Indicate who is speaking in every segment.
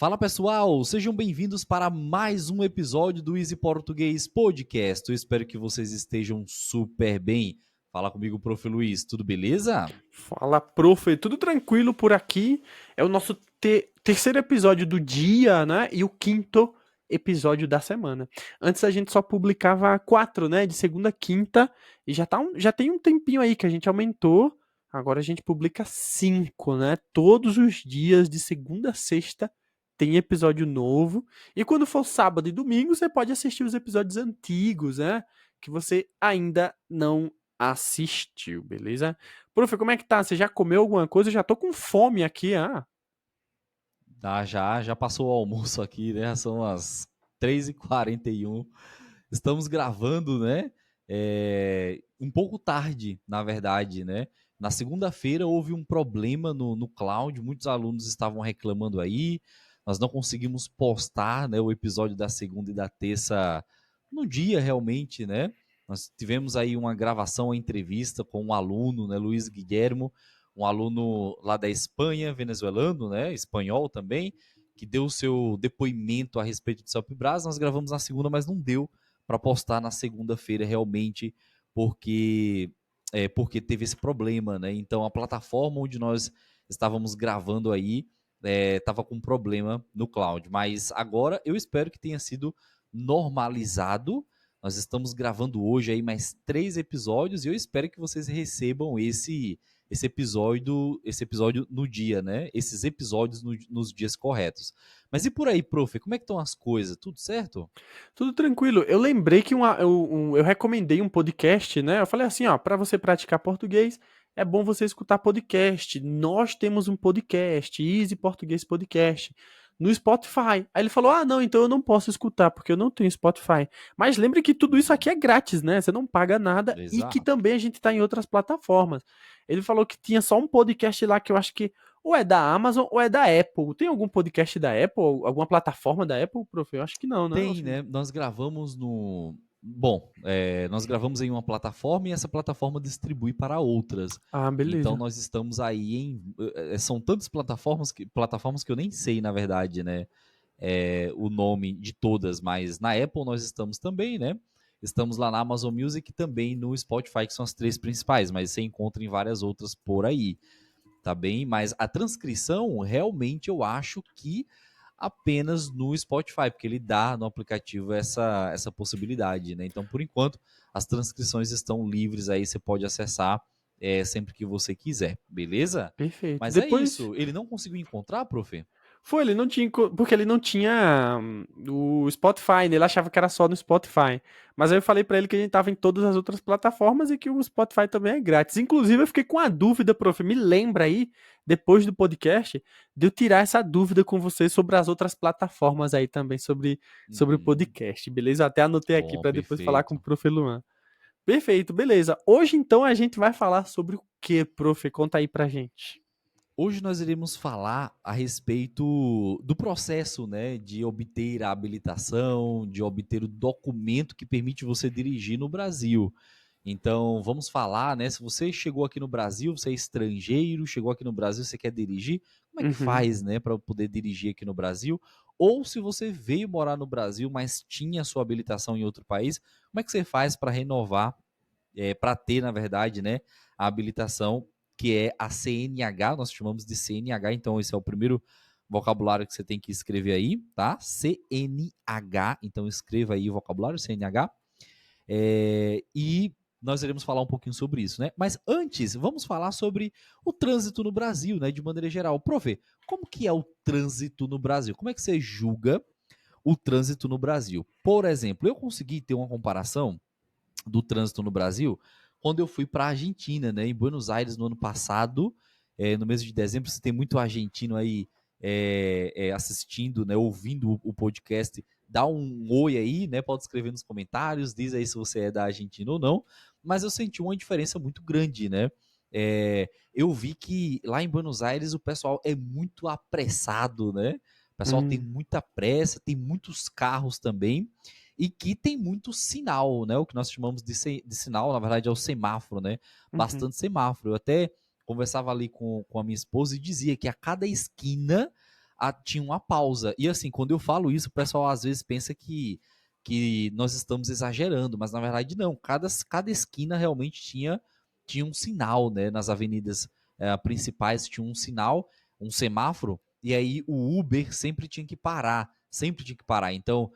Speaker 1: Fala pessoal, sejam bem-vindos para mais um episódio do Easy Português Podcast. Eu espero que vocês estejam super bem. Fala comigo, Prof. Luiz, tudo beleza?
Speaker 2: Fala, prof, tudo tranquilo por aqui? É o nosso terceiro episódio do dia, né? E o quinto episódio da semana. Antes a gente só publicava quatro, né? De segunda a quinta, e já tem um tempinho aí que a gente aumentou. Agora a gente publica cinco, né? Todos os dias, de segunda a sexta, tem episódio novo. E quando for sábado e domingo, você pode assistir os episódios antigos, né? Que você ainda não assistiu, beleza? Prof, como é que tá? Você já comeu alguma coisa? Eu já tô com fome aqui, ah.
Speaker 1: Já passou o almoço aqui, né? São as 3h41. Estamos gravando, né? Um pouco tarde, na verdade, né? Na segunda-feira houve um problema no cloud, muitos alunos estavam reclamando aí, nós não conseguimos postar, né, o episódio da segunda e da terça no dia realmente, né? Nós tivemos aí uma gravação, uma entrevista com um aluno, né, Luiz Guilhermo, um aluno lá da Espanha, venezuelano, né, espanhol também, que deu o seu depoimento a respeito de Celpibras. Nós gravamos na segunda, mas não deu para postar na segunda-feira realmente, porque porque teve esse problema, né? Então a plataforma onde nós estávamos gravando aí estava com problema no cloud, mas agora eu espero que tenha sido normalizado. Nós estamos gravando hoje aí mais 3 episódios e eu espero que vocês recebam esse episódio no dia, né? Esses episódios nos dias corretos. Mas e por aí, prof? Como é que estão as coisas? Tudo certo?
Speaker 2: Tudo tranquilo. Eu lembrei que eu recomendei um podcast, né? Eu falei assim, ó, para você praticar português, é bom você escutar podcast. Nós temos um podcast, Easy Português Podcast, no Spotify. Aí ele falou, ah, não, então eu não posso escutar, porque eu não tenho Spotify. Mas lembre que tudo isso aqui é grátis, né? Você não paga nada e que
Speaker 1: Exato.
Speaker 2: também a gente tá em outras plataformas. Ele falou que tinha só um podcast lá que eu acho que ou é da Amazon ou é da Apple. Tem algum podcast da Apple? Alguma plataforma da Apple, prof? Eu acho que não, né? Ou
Speaker 1: Tem,
Speaker 2: sim?
Speaker 1: né? Nós gravamos no. Bom, nós gravamos em uma plataforma e essa plataforma distribui para outras.
Speaker 2: Ah,
Speaker 1: Então
Speaker 2: beleza.
Speaker 1: nós estamos aí em. São tantas plataformas que eu nem sei, na verdade, né? O nome de todas, mas na Apple nós estamos também, né? Estamos lá na Amazon Music e também no Spotify, que são as três principais, mas você encontra em várias outras por aí, tá bem? Mas a transcrição, realmente, eu acho que apenas no Spotify, porque ele dá no aplicativo essa possibilidade, né? Então, por enquanto, as transcrições estão livres aí, você pode acessar sempre que você quiser, beleza?
Speaker 2: Perfeito.
Speaker 1: Mas é
Speaker 2: Depois
Speaker 1: isso, ele não conseguiu encontrar, prof?
Speaker 2: foi, ele não tinha, porque ele não tinha o Spotify, né? Ele achava que era só no Spotify. Mas aí eu falei pra ele que a gente tava em todas as outras plataformas e que o Spotify também é grátis. Inclusive, eu fiquei com a dúvida, prof. Me lembra aí, depois do podcast, de eu tirar essa dúvida com você sobre as outras plataformas aí também, sobre o
Speaker 1: Uhum.
Speaker 2: podcast, beleza? Eu até anotei aqui
Speaker 1: Bom,
Speaker 2: pra depois falar com o
Speaker 1: perfeito.
Speaker 2: prof. Luan. Perfeito, beleza. Hoje então a gente vai falar sobre o que, prof? Conta aí pra gente.
Speaker 1: Hoje nós iremos falar a respeito do processo, né, de obter a habilitação, de obter o documento que permite você dirigir no Brasil. Então, vamos falar, né, se você chegou aqui no Brasil, você é estrangeiro, chegou aqui no Brasil, você quer dirigir, como é que
Speaker 2: Uhum.
Speaker 1: faz, né, para poder dirigir aqui no Brasil? Ou se você veio morar no Brasil, mas tinha sua habilitação em outro país, como é que você faz para renovar, para ter, na verdade, né, a habilitação, que é a CNH, nós chamamos de CNH, então esse é o primeiro vocabulário que você tem que escrever aí, tá? CNH, então escreva aí o vocabulário CNH, e nós iremos falar um pouquinho sobre isso, né? Mas antes, vamos falar sobre o trânsito no Brasil, né? De maneira geral. Prof, como que é o trânsito no Brasil? Como é que você julga o trânsito no Brasil? Por exemplo, eu consegui ter uma comparação do trânsito no Brasil quando eu fui para a Argentina, né? Em Buenos Aires no ano passado, no mês de dezembro. Se tem muito argentino aí assistindo, né? Ouvindo o podcast, dá um oi aí, né? Pode escrever nos comentários, diz aí se você é da Argentina ou não. Mas eu senti uma diferença muito grande, né? Eu vi que lá em Buenos Aires o pessoal é muito apressado, né? O pessoal tem
Speaker 2: Hum,
Speaker 1: muita pressa, tem muitos carros também e que tem muito sinal, né? O que nós chamamos de sinal, na verdade, é o semáforo, né?
Speaker 2: uhum.
Speaker 1: Bastante semáforo. Eu até conversava ali com a minha esposa e dizia que a cada esquina tinha uma pausa. E assim, quando eu falo isso, o pessoal às vezes pensa que nós estamos exagerando, mas na verdade não. Cada esquina realmente tinha um sinal, né? Nas avenidas principais tinha um sinal, um semáforo, e aí o Uber sempre tinha que parar, sempre tinha que parar. Então,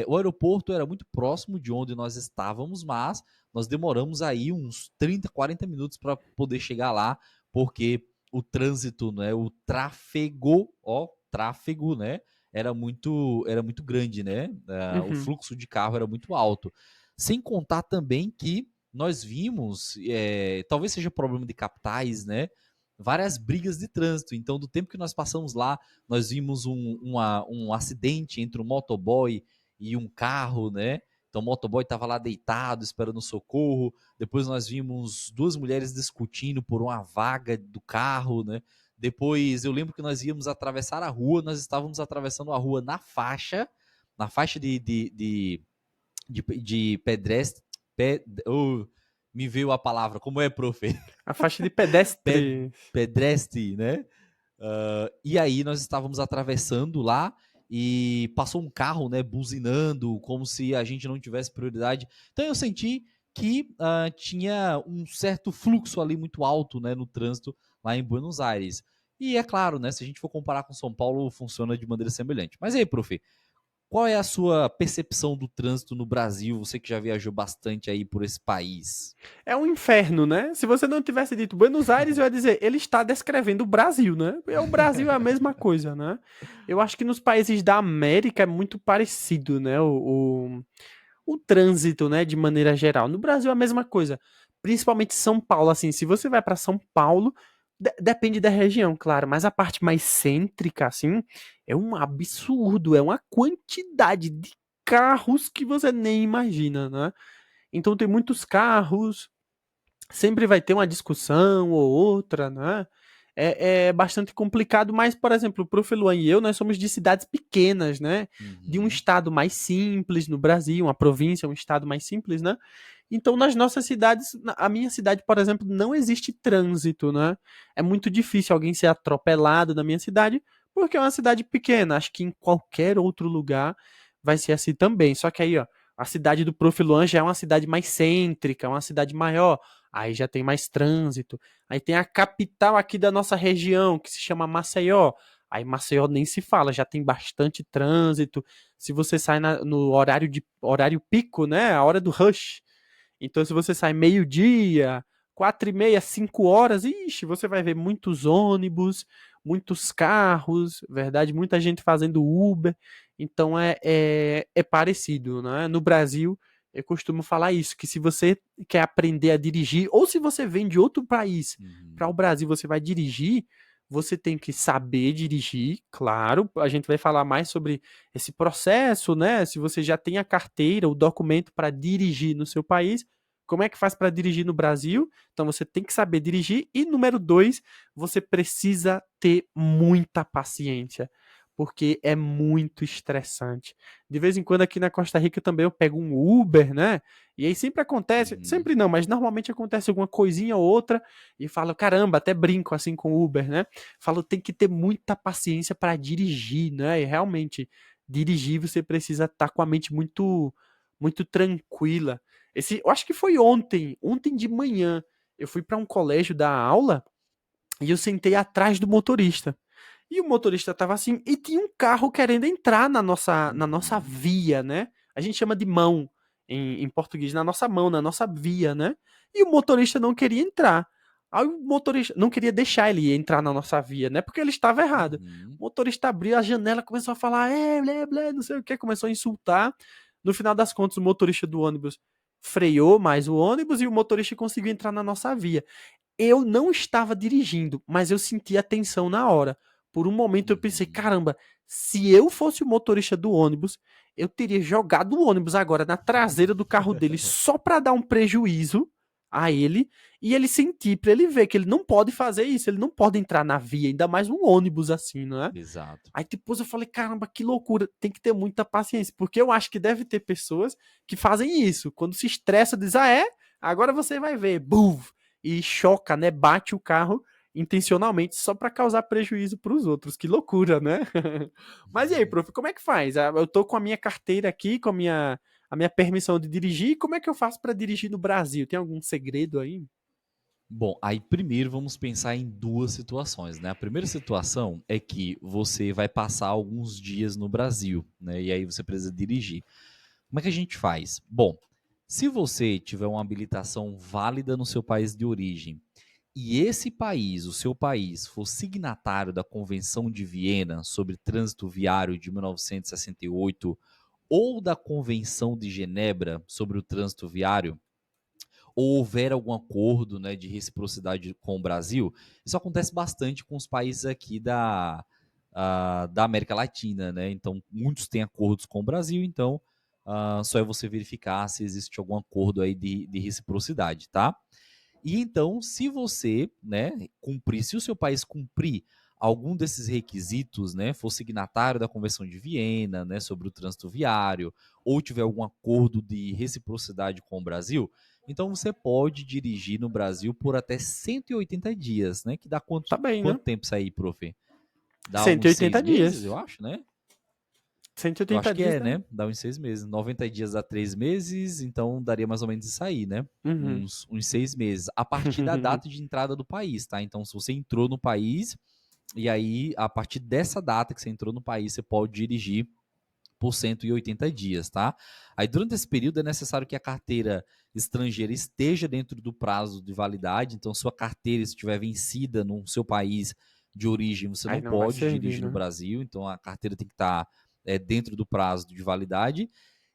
Speaker 1: o aeroporto era muito próximo de onde nós estávamos, mas nós demoramos aí uns 30, 40 minutos para poder chegar lá, porque o trânsito, né, o tráfego, né, era muito grande, né? O
Speaker 2: Uhum.
Speaker 1: fluxo de carro era muito alto. Sem contar também que nós vimos, talvez seja problema de capitais, né? Várias brigas de trânsito. Então, do tempo que nós passamos lá, nós vimos um acidente entre um motoboy e um carro, né? Então, o motoboy estava lá deitado, esperando socorro. Depois, nós vimos duas mulheres discutindo por uma vaga do carro, né? Depois, eu lembro que nós íamos atravessar a rua, nós estávamos atravessando a rua na faixa de pedestre. Me veio a palavra, como é, prof?
Speaker 2: A faixa de pedestre.
Speaker 1: Pedestre, né? E aí nós estávamos atravessando lá e passou um carro, né, buzinando, como se a gente não tivesse prioridade. Então eu senti que tinha um certo fluxo ali muito alto, né, no trânsito lá em Buenos Aires. E é claro, né, se a gente for comparar com São Paulo, funciona de maneira semelhante. Mas aí, prof, qual é a sua percepção do trânsito no Brasil? Você que já viajou bastante aí por esse país.
Speaker 2: É um inferno, né? Se você não tivesse dito Buenos Aires, eu ia dizer, ele está descrevendo o Brasil, né? O Brasil é a mesma coisa, né? Eu acho que nos países da América é muito parecido, né? O trânsito, né? De maneira geral. No Brasil é a mesma coisa. Principalmente São Paulo, assim, se você vai para São Paulo, depende da região, claro, mas a parte mais cêntrica, assim, é um absurdo, é uma quantidade de carros que você nem imagina, né? Então tem muitos carros, sempre vai ter uma discussão ou outra, né? É bastante complicado, mas, por exemplo, o Prof. Luan e eu, nós somos de cidades pequenas, né? De um
Speaker 1: Uhum.
Speaker 2: estado mais simples no Brasil, uma província, um estado mais simples, né? Então, nas nossas cidades, a minha cidade, por exemplo, não existe trânsito, né? É muito difícil alguém ser atropelado na minha cidade, porque é uma cidade pequena. Acho que em qualquer outro lugar vai ser assim também. Só que aí, ó, a cidade do Prof. Luan já é uma cidade mais cêntrica, uma cidade maior. Aí já tem mais trânsito. Aí tem a capital aqui da nossa região, que se chama Maceió. Aí Maceió nem se fala, já tem bastante trânsito. Se você sai no horário pico, né? A hora do rush. Então, se você sai meio-dia, 4h30, 5 horas, ixi, você vai ver muitos ônibus, muitos carros, verdade? Muita gente fazendo Uber. Então, é parecido, né? No Brasil, eu costumo falar isso, que se você quer aprender a dirigir, ou se você vem de outro país para o
Speaker 1: Uhum.
Speaker 2: Brasil, você vai dirigir, você tem que saber dirigir, claro. A gente vai falar mais sobre esse processo, né? Se você já tem a carteira, o documento para dirigir no seu país, como é que faz para dirigir no Brasil? Então você tem que saber dirigir. E número dois, você precisa ter muita paciência, porque é muito estressante. De vez em quando aqui na Costa Rica também eu pego um Uber, né? E aí sempre acontece,
Speaker 1: Uhum.
Speaker 2: sempre não, mas normalmente acontece alguma coisinha ou outra e falo, caramba, até brinco assim com o Uber, né? Falo, tem que ter muita paciência para dirigir, né? E realmente dirigir você precisa estar com a mente muito tranquila. Eu acho que foi ontem de manhã, eu fui para um colégio dar aula e eu sentei atrás do motorista. E o motorista estava assim, e tinha um carro querendo entrar na nossa
Speaker 1: Uhum.
Speaker 2: via, né? A gente chama de mão em português, na nossa mão, na nossa via, né? E o motorista não queria entrar. Aí o motorista não queria deixar ele entrar na nossa via, né? Porque ele estava errado.
Speaker 1: Uhum.
Speaker 2: O motorista abriu a janela, começou a falar, blé, blé, não sei o que, começou a insultar. No final das contas, o motorista do ônibus freou mais o ônibus e o motorista conseguiu entrar na nossa via. Eu não estava dirigindo, mas eu senti a tensão na hora. Por um momento eu pensei,
Speaker 1: Uhum.
Speaker 2: caramba, se eu fosse o motorista do ônibus, eu teria jogado o ônibus agora na traseira do carro dele só para dar um prejuízo a ele e ele sentir, para ele ver que ele não pode fazer isso, ele não pode entrar na via, ainda mais um ônibus assim, não é?
Speaker 1: Exato.
Speaker 2: Aí depois eu falei, caramba, que loucura, tem que ter muita paciência, porque eu acho que deve ter pessoas que fazem isso, quando se estressa, diz, agora você vai ver, buf, e choca, né, bate o carro, intencionalmente só para causar prejuízo para os outros. Que loucura, né? Mas e aí, prof, como é que faz? Eu tô com a minha carteira aqui, com a minha permissão de dirigir. Como é que eu faço para dirigir no Brasil? Tem algum segredo aí?
Speaker 1: Bom, aí primeiro vamos pensar em duas situações, né? A primeira situação é que você vai passar alguns dias no Brasil, né? E aí você precisa dirigir. Como é que a gente faz? Bom, se você tiver uma habilitação válida no seu país de origem e esse país, o seu país, for signatário da Convenção de Viena sobre Trânsito Viário de 1968 ou da Convenção de Genebra sobre o Trânsito Viário, ou houver algum acordo, né, de reciprocidade com o Brasil, isso acontece bastante com os países aqui da América Latina, né? Então, muitos têm acordos com o Brasil, então só é você verificar se existe algum acordo aí de reciprocidade, tá? E então, se você, né, cumprir, se o seu país cumprir algum desses requisitos, né, for signatário da Convenção de Viena, né, sobre o trânsito viário, ou tiver algum acordo de reciprocidade com o Brasil, então você pode dirigir no Brasil por até 180 dias, né, que dá
Speaker 2: Tá bem, né?
Speaker 1: quanto tempo isso aí, prof? Dá
Speaker 2: cento e
Speaker 1: uns seis
Speaker 2: oitenta
Speaker 1: meses, eu
Speaker 2: dias.
Speaker 1: acho, né?
Speaker 2: cento e
Speaker 1: Eu
Speaker 2: oitenta
Speaker 1: acho que
Speaker 2: dias,
Speaker 1: é,
Speaker 2: né?
Speaker 1: né? Dá uns 6 meses. 90 dias dá 3 meses, então daria mais ou menos isso aí, né?
Speaker 2: Uhum.
Speaker 1: Uns 6 meses. A partir da data de entrada do país, tá? Então, se você entrou no país, e aí, a partir dessa data que você entrou no país, você pode dirigir por 180 dias, tá? Aí, durante esse período, é necessário que a carteira estrangeira esteja dentro do prazo de validade. Então, sua carteira estiver vencida no seu país de origem, você
Speaker 2: Aí
Speaker 1: não
Speaker 2: não vai
Speaker 1: pode
Speaker 2: servir,
Speaker 1: dirigir no
Speaker 2: né?
Speaker 1: Brasil. Então, a carteira tem que estar dentro do prazo de validade.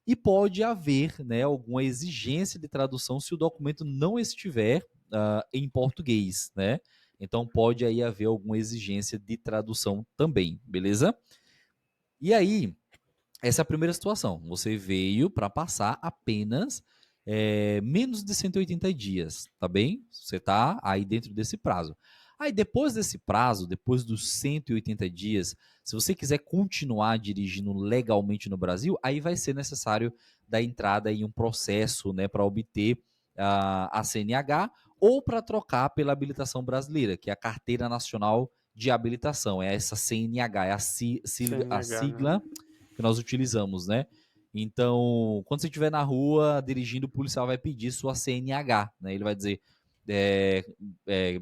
Speaker 1: E pode haver, né, alguma exigência de tradução se o documento não estiver em português, né? Então pode aí haver alguma exigência de tradução também, beleza? E aí, essa é a primeira situação. Você veio para passar apenas menos de 180 dias, tá bem? Você está aí dentro desse prazo. Aí depois desse prazo, depois dos 180 dias, se você quiser continuar dirigindo legalmente no Brasil, aí vai ser necessário dar entrada em um processo, né, para obter a CNH ou para trocar pela habilitação brasileira, que é a Carteira Nacional de Habilitação. É essa CNH, é a
Speaker 2: CNH, né?
Speaker 1: sigla que nós utilizamos, né? Então, quando você estiver na rua dirigindo, o policial vai pedir sua CNH, né? Ele vai dizer, é,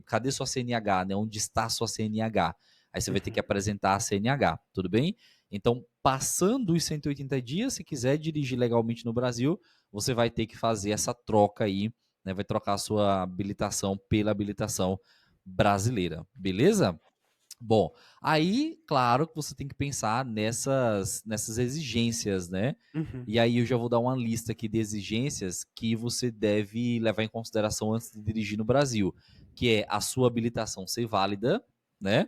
Speaker 1: cadê sua CNH, né? Onde está sua CNH? Aí você vai ter que
Speaker 2: Uhum.
Speaker 1: apresentar a CNH, tudo bem? Então, passando os 180 dias, se quiser dirigir legalmente no Brasil, você vai ter que fazer essa troca aí, né? Vai trocar a sua habilitação pela habilitação brasileira, beleza? Bom, aí, claro que você tem que pensar nessas exigências, né?
Speaker 2: Uhum.
Speaker 1: E aí eu já vou dar uma lista aqui de exigências que você deve levar em consideração antes de dirigir no Brasil, que é a sua habilitação ser válida, né?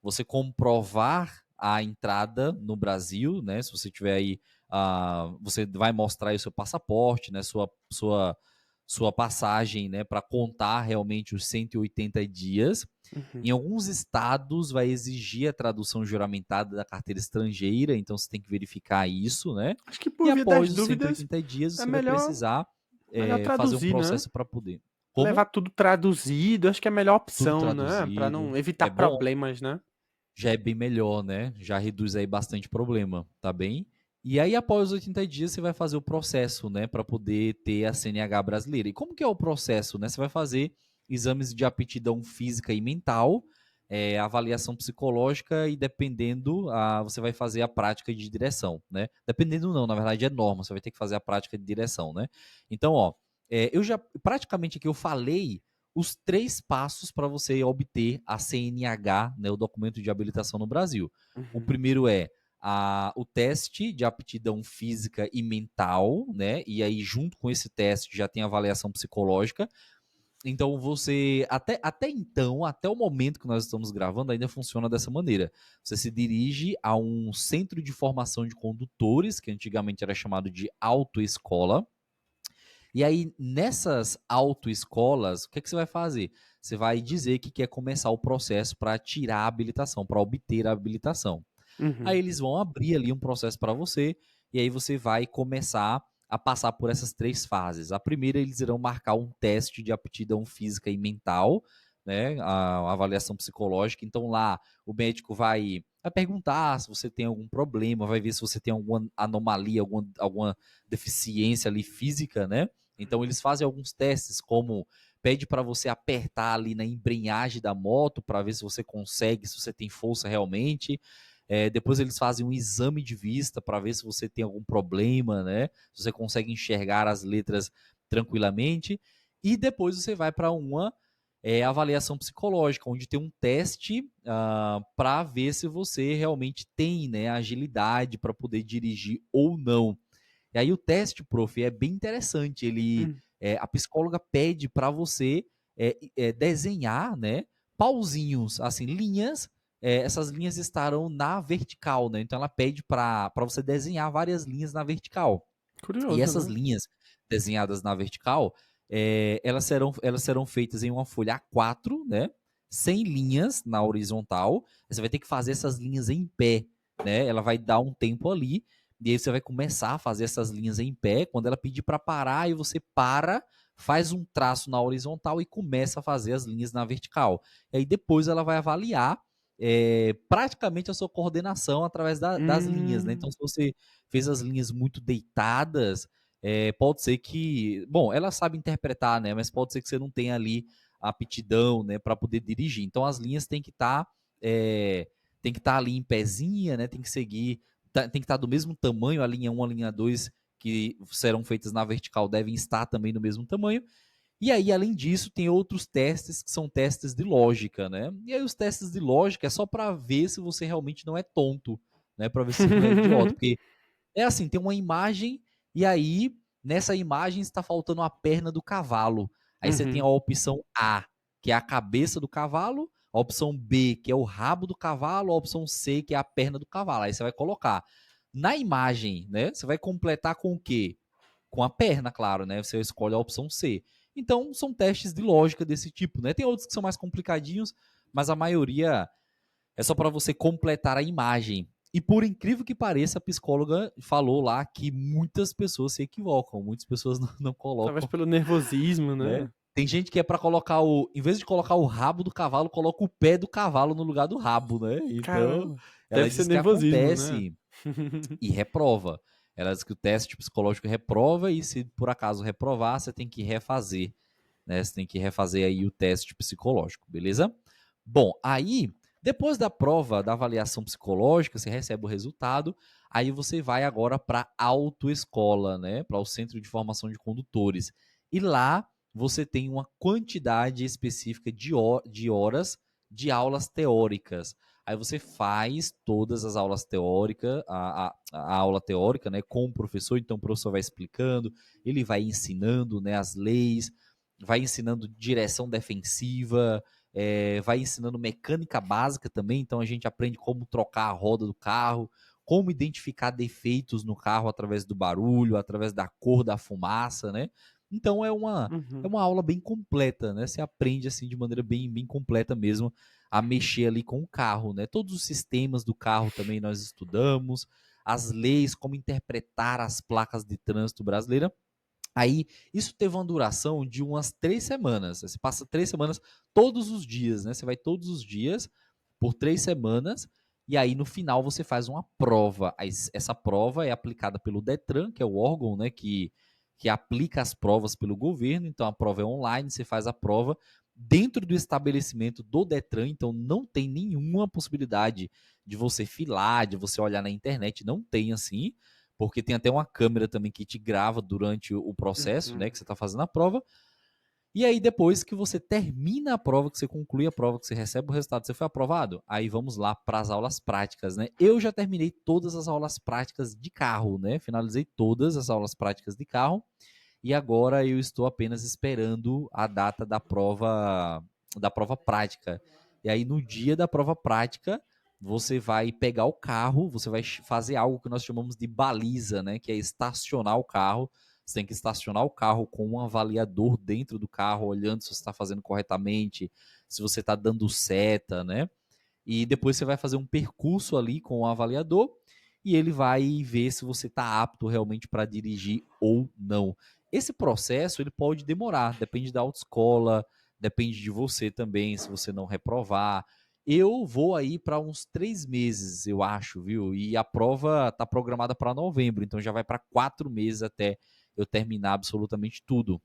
Speaker 1: Você comprovar a entrada no Brasil, né? Se você tiver aí, você vai mostrar aí o seu passaporte, né? Sua passagem, né? Para contar realmente os 180 dias.
Speaker 2: Uhum.
Speaker 1: Em alguns estados vai exigir a tradução juramentada da carteira estrangeira, então você tem que verificar isso, né?
Speaker 2: Acho que
Speaker 1: E
Speaker 2: por via das
Speaker 1: após os
Speaker 2: dúvidas
Speaker 1: 180 dias
Speaker 2: é
Speaker 1: você vai precisar
Speaker 2: melhor
Speaker 1: fazer um
Speaker 2: traduzir, né?
Speaker 1: processo para poder.
Speaker 2: Levar
Speaker 1: Como?
Speaker 2: tudo traduzido, acho que é a melhor
Speaker 1: Tudo
Speaker 2: opção, né? Pra
Speaker 1: traduzido.
Speaker 2: não evitar
Speaker 1: É bom,
Speaker 2: problemas, né?
Speaker 1: já é bem melhor, né? Já reduz aí bastante problema, tá bem? E aí, após os 80 dias, você vai fazer o processo, né, para poder ter a CNH brasileira. E como que é o processo, né? Você vai fazer exames de aptidão física e mental, avaliação psicológica e dependendo, você vai fazer a prática de direção, né? Dependendo não, na verdade é norma, você vai ter que fazer a prática de direção, né? Então, ó, eu já, praticamente aqui eu falei os 3 passos para você obter a CNH, né, o documento de habilitação no Brasil. O
Speaker 2: Uhum.
Speaker 1: primeiro é o teste de aptidão física e mental, né? E aí, junto com esse teste, já tem a avaliação psicológica. Então, você, até então, até o momento que nós estamos gravando, ainda funciona dessa maneira. Você se dirige a um centro de formação de condutores, que antigamente era chamado de autoescola, e aí, nessas autoescolas, o que, é que você vai fazer? Você vai dizer que quer começar o processo para tirar a habilitação, para obter a habilitação. Aí
Speaker 2: Uhum.
Speaker 1: eles vão abrir ali um processo para você, e aí você vai começar a passar por essas 3 fases. A primeira, eles irão marcar um teste de aptidão física e mental, né, a avaliação psicológica. Então lá o médico vai perguntar se você tem algum problema, vai ver se você tem alguma anomalia, alguma deficiência ali física, né? Então eles fazem alguns testes, como pede para você apertar ali na embreagem da moto para ver se você consegue, se você tem força realmente. Depois eles fazem um exame de vista para ver se você tem algum problema, né? Se você consegue enxergar as letras tranquilamente. E depois você vai para uma avaliação psicológica, onde tem um teste para ver se você realmente tem, né, agilidade para poder dirigir ou não. E aí o teste, prof, é bem interessante.
Speaker 2: Hum,
Speaker 1: A psicóloga pede para você desenhar, né, pauzinhos, assim, linhas. Essas linhas estarão na vertical, né? Então ela pede para você desenhar várias linhas na vertical. E
Speaker 2: curioso,
Speaker 1: essas
Speaker 2: né?
Speaker 1: linhas desenhadas na vertical, elas serão feitas em uma folha A4, né? Sem linhas na horizontal. Você vai ter que fazer essas linhas em pé, né? Ela vai dar um tempo ali, e aí você vai começar a fazer essas linhas em pé. Quando ela pedir para parar, aí você para, faz um traço na horizontal e começa a fazer as linhas na vertical. E aí depois ela vai avaliar praticamente a sua coordenação através das linhas, né? Então,
Speaker 2: Hum,
Speaker 1: se você fez as linhas muito deitadas, pode ser que, bom, ela sabe interpretar, né? Mas pode ser que você não tenha ali a aptidão, né, para poder dirigir. Então as linhas têm que estar ali em pezinha, né? Tem que seguir, tem que estar do mesmo tamanho, a linha 1, a linha 2 que serão feitas na vertical devem estar também no mesmo tamanho. E aí, além disso, tem outros testes que são testes de lógica, né? E aí os testes de lógica é só para ver se você realmente não é tonto, né? Para ver se você não é idiota, porque é assim, tem uma imagem e aí nessa imagem está faltando a perna do cavalo. Aí você tem a
Speaker 2: uhum.
Speaker 1: opção A, que é a cabeça do cavalo, a opção B, que é o rabo do cavalo, a opção C, que é a perna do cavalo. Aí você vai colocar na imagem, né? Você vai completar com o quê? Com a perna, claro, né? Você escolhe a opção C. Então, são testes de lógica desse tipo, né? Tem outros que são mais complicadinhos, mas a maioria é só para você completar a imagem. E por incrível que pareça, a psicóloga falou lá que muitas pessoas se equivocam, muitas pessoas não
Speaker 2: Talvez
Speaker 1: colocam,
Speaker 2: pelo nervosismo,
Speaker 1: né?
Speaker 2: né?
Speaker 1: Tem gente que é para colocar em vez de colocar o rabo do cavalo, coloca o pé do cavalo no lugar do rabo, né? Então,
Speaker 2: Caramba.
Speaker 1: ela
Speaker 2: Deve ser
Speaker 1: diz que
Speaker 2: nervosismo, né?
Speaker 1: acontece e reprova. Ela diz que o teste psicológico reprova e se por acaso reprovar, você tem que refazer, né? Você tem que refazer aí o teste psicológico, beleza? Bom, aí, depois da prova, da avaliação psicológica, você recebe o resultado, aí você vai agora para a autoescola, né? Para o Centro de Formação de Condutores. E lá você tem uma quantidade específica de horas de aulas teóricas. Aí você faz todas as aulas teóricas, a aula teórica, né, com o professor, então o professor vai explicando, ele vai ensinando, né, as leis, vai ensinando direção defensiva, vai ensinando mecânica básica também, então a gente aprende como trocar a roda do carro, como identificar defeitos no carro através do barulho, através da cor da fumaça, né? Então é
Speaker 2: Uhum.
Speaker 1: uma aula bem completa, né? Você aprende assim de maneira bem, bem completa mesmo a mexer ali com o carro, né? Todos os sistemas do carro também nós estudamos, as leis, como interpretar as placas de trânsito brasileira. Aí, isso teve uma duração de umas 3 semanas. Você passa 3 semanas todos os dias, né? Você vai todos os dias por 3 semanas. E aí, no final, você faz uma prova. Essa prova é aplicada pelo Detran, que é o órgão, né, que aplica as provas pelo governo. Então, a prova é online, você faz a prova dentro do estabelecimento do Detran. Então, não tem nenhuma possibilidade de você filar, de você olhar na internet. Não tem assim, porque tem até uma câmera também que te grava durante o processo, né,
Speaker 2: Uhum.
Speaker 1: que você está fazendo a prova. E aí, depois que você termina a prova, que você conclui a prova, que você recebe o resultado, você foi aprovado, aí vamos lá para as aulas práticas, né? Eu já terminei todas as aulas práticas de carro, né? Finalizei todas as aulas práticas de carro e agora eu estou apenas esperando a data da prova prática. E aí, no dia da prova prática, você vai pegar o carro, você vai fazer algo que nós chamamos de baliza, né? Que é estacionar o carro. Você tem que estacionar o carro com um avaliador dentro do carro, olhando se você está fazendo corretamente, se você está dando seta, né? E depois você vai fazer um percurso ali com o avaliador e ele vai ver se você está apto realmente para dirigir ou não. Esse processo ele pode demorar, depende da autoescola, depende de você também, se você não reprovar. Eu vou aí para uns 3 meses, eu acho, viu? E a prova tá programada para novembro, então já vai para 4 meses até eu terminar absolutamente tudo.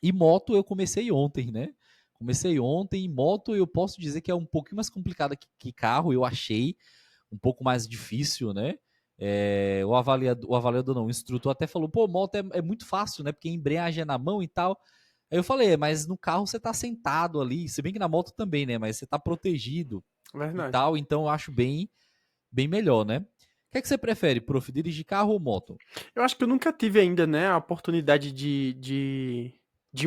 Speaker 1: E moto eu comecei ontem, né? Comecei ontem, e moto eu posso dizer que é um pouquinho mais complicada que carro, eu achei um pouco mais difícil, né? O avaliador não, o instrutor até falou, pô, moto é muito fácil, né? Porque a embreagem é na mão e tal. Aí eu falei, mas no carro você tá sentado ali, se bem que na moto também, né? Mas você tá protegido e
Speaker 2: Verdade.
Speaker 1: tal, então eu acho bem melhor, né? O que é que você prefere, prof? Dirigir carro ou moto?
Speaker 2: Eu acho que eu nunca tive ainda, né, a oportunidade de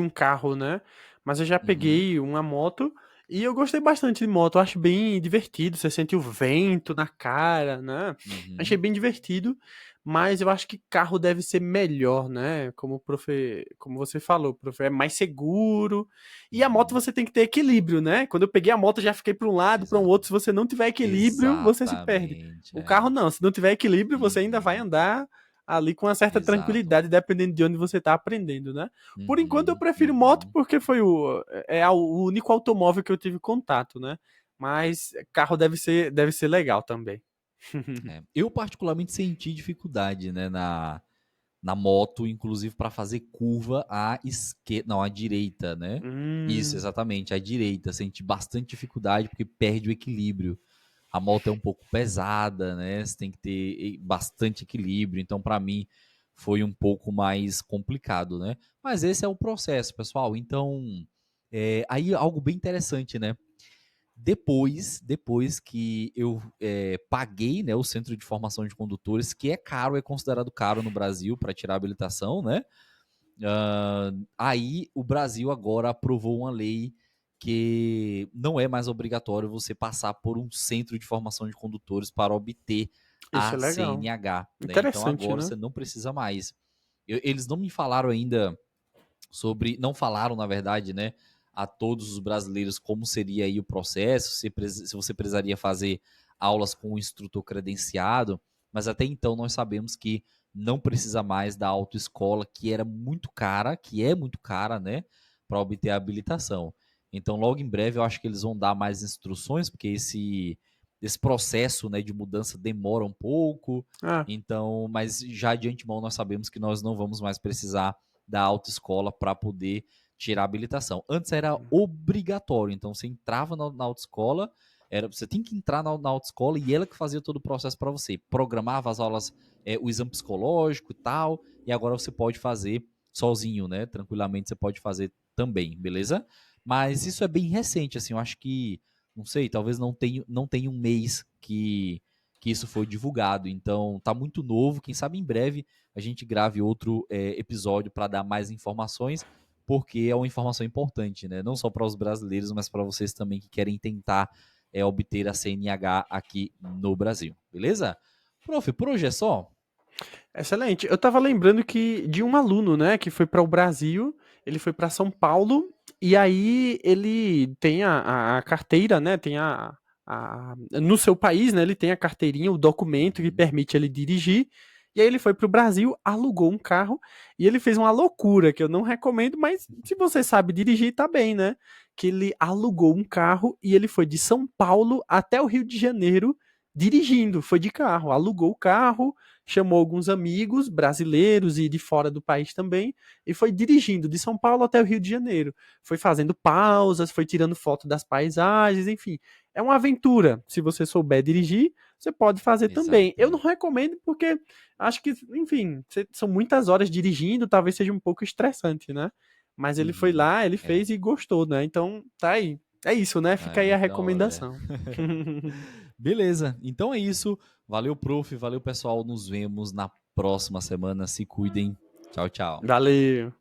Speaker 2: um carro, né? Mas eu já
Speaker 1: Uhum,
Speaker 2: peguei uma moto e eu gostei bastante de moto. Eu acho bem divertido. Você sente o vento na cara, né? Achei
Speaker 1: uhum,
Speaker 2: bem divertido. Mas eu acho que carro deve ser melhor, né? Como você falou, profe, é mais seguro. E a moto
Speaker 1: uhum.
Speaker 2: você tem que ter equilíbrio, né? Quando eu peguei a moto, eu já fiquei para um lado, para um
Speaker 1: Exata,
Speaker 2: outro. Se você não tiver equilíbrio, você se perde.
Speaker 1: exatamente,
Speaker 2: O carro não, se não tiver equilíbrio, você ainda vai
Speaker 1: Uhum,
Speaker 2: andar ali com uma certa
Speaker 1: exato.
Speaker 2: tranquilidade, dependendo de onde você está aprendendo, né? Por enquanto eu
Speaker 1: Uhum,
Speaker 2: prefiro moto
Speaker 1: uhum.
Speaker 2: porque foi o único automóvel que eu tive contato, né? Mas carro deve ser legal também.
Speaker 1: É. Eu particularmente senti dificuldade, né, na moto, inclusive para fazer curva à esquerda, não, à direita, né? Isso,
Speaker 2: Hum,
Speaker 1: exatamente, à direita. Senti bastante dificuldade porque perde o equilíbrio. A moto é um pouco pesada, né? Você tem que ter bastante equilíbrio. Então, para mim, foi um pouco mais complicado, né? Mas esse é o processo, pessoal. Então, aí algo bem interessante, né? Depois que eu paguei, né, o Centro de Formação de Condutores, que é caro, é considerado caro no Brasil para tirar a habilitação, né? Aí o Brasil agora aprovou uma lei que não é mais obrigatório você passar por um centro de formação de condutores para obter
Speaker 2: isso é
Speaker 1: a
Speaker 2: legal.
Speaker 1: CNH, né? Então
Speaker 2: Interessante,
Speaker 1: agora
Speaker 2: né?
Speaker 1: você não precisa mais. Eles não me falaram ainda sobre, não falaram na verdade, né, a todos os brasileiros como seria aí o processo, se você precisaria fazer aulas com um instrutor credenciado, mas até então nós sabemos que não precisa mais da autoescola, que era muito cara, que é muito cara, né, para obter a habilitação. Então, logo em breve, eu acho que eles vão dar mais instruções, porque esse processo, né, de mudança demora um pouco.
Speaker 2: Ah,
Speaker 1: Então, mas já de antemão nós sabemos que nós não vamos mais precisar da autoescola para poder tirar a habilitação. Antes era obrigatório, então você entrava na autoescola, você tem que entrar na autoescola e ela que fazia todo o processo para você. Programava as aulas, o exame psicológico e tal, e agora você pode fazer sozinho, né? Tranquilamente você pode fazer também, beleza? Mas isso é bem recente, assim, eu acho que, não sei, talvez não tenha um mês que isso foi divulgado, então tá muito novo, quem sabe em breve a gente grave outro episódio para dar mais informações, porque é uma informação importante, né? Não só para os brasileiros, mas para vocês também que querem tentar obter a CNH aqui no Brasil, beleza? Prof, por hoje é só?
Speaker 2: excelente. Eu tava lembrando que de um aluno, né, que foi para o Brasil, ele foi para São Paulo e aí ele tem a carteira, né, tem no seu país, né, ele tem a carteirinha, o documento que
Speaker 1: Uhum.
Speaker 2: permite ele dirigir. E aí ele foi para o Brasil, alugou um carro e ele fez uma loucura que eu não recomendo, mas se você sabe dirigir, tá bem, né? Que ele alugou um carro e ele foi de São Paulo até o Rio de Janeiro dirigindo, foi de carro, alugou o carro, chamou alguns amigos brasileiros e de fora do país também, e foi dirigindo de São Paulo até o Rio de Janeiro. Foi fazendo pausas, foi tirando foto das paisagens, enfim. É uma aventura. Se você souber dirigir, você pode fazer também. Eu não
Speaker 1: Exato.
Speaker 2: recomendo porque acho que, enfim, são muitas horas dirigindo, talvez seja um pouco estressante, né? Mas ele foi
Speaker 1: Uhum.
Speaker 2: lá, ele
Speaker 1: É.
Speaker 2: fez e gostou, né? Então, tá aí. É isso, né?
Speaker 1: Ah,
Speaker 2: Fica
Speaker 1: é
Speaker 2: aí a
Speaker 1: muito da hora.
Speaker 2: recomendação.
Speaker 1: Beleza, então é isso. Valeu, prof. Valeu, pessoal. Nos vemos na próxima semana. Se cuidem. Tchau, tchau.
Speaker 2: Valeu.